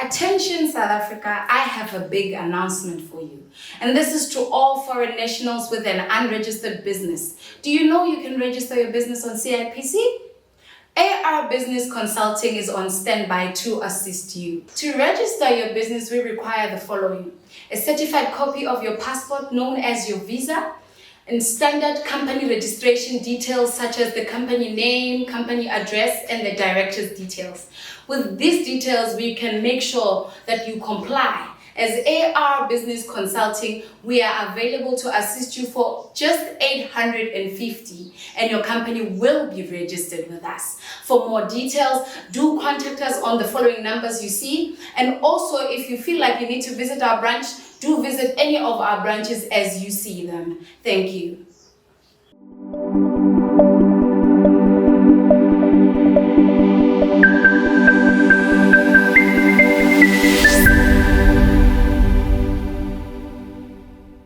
Attention South Africa, I have a big announcement for you. And this is to all foreign nationals with an unregistered business. Do you know you can register your business on CIPC? AR Business Consulting is on standby to assist you. To register your business, we require the following: a certified copy of your passport known as your visa, and standard company registration details such as the company name, company address, and the director's details. With these details, we can make sure that you comply. As AR Business Consulting, we are available to assist you for just 850, and your company will be registered with us. For more details, do contact us on the following numbers you see. And also, if you feel like you need to visit our branch, do visit any of our branches as you see them. Thank you.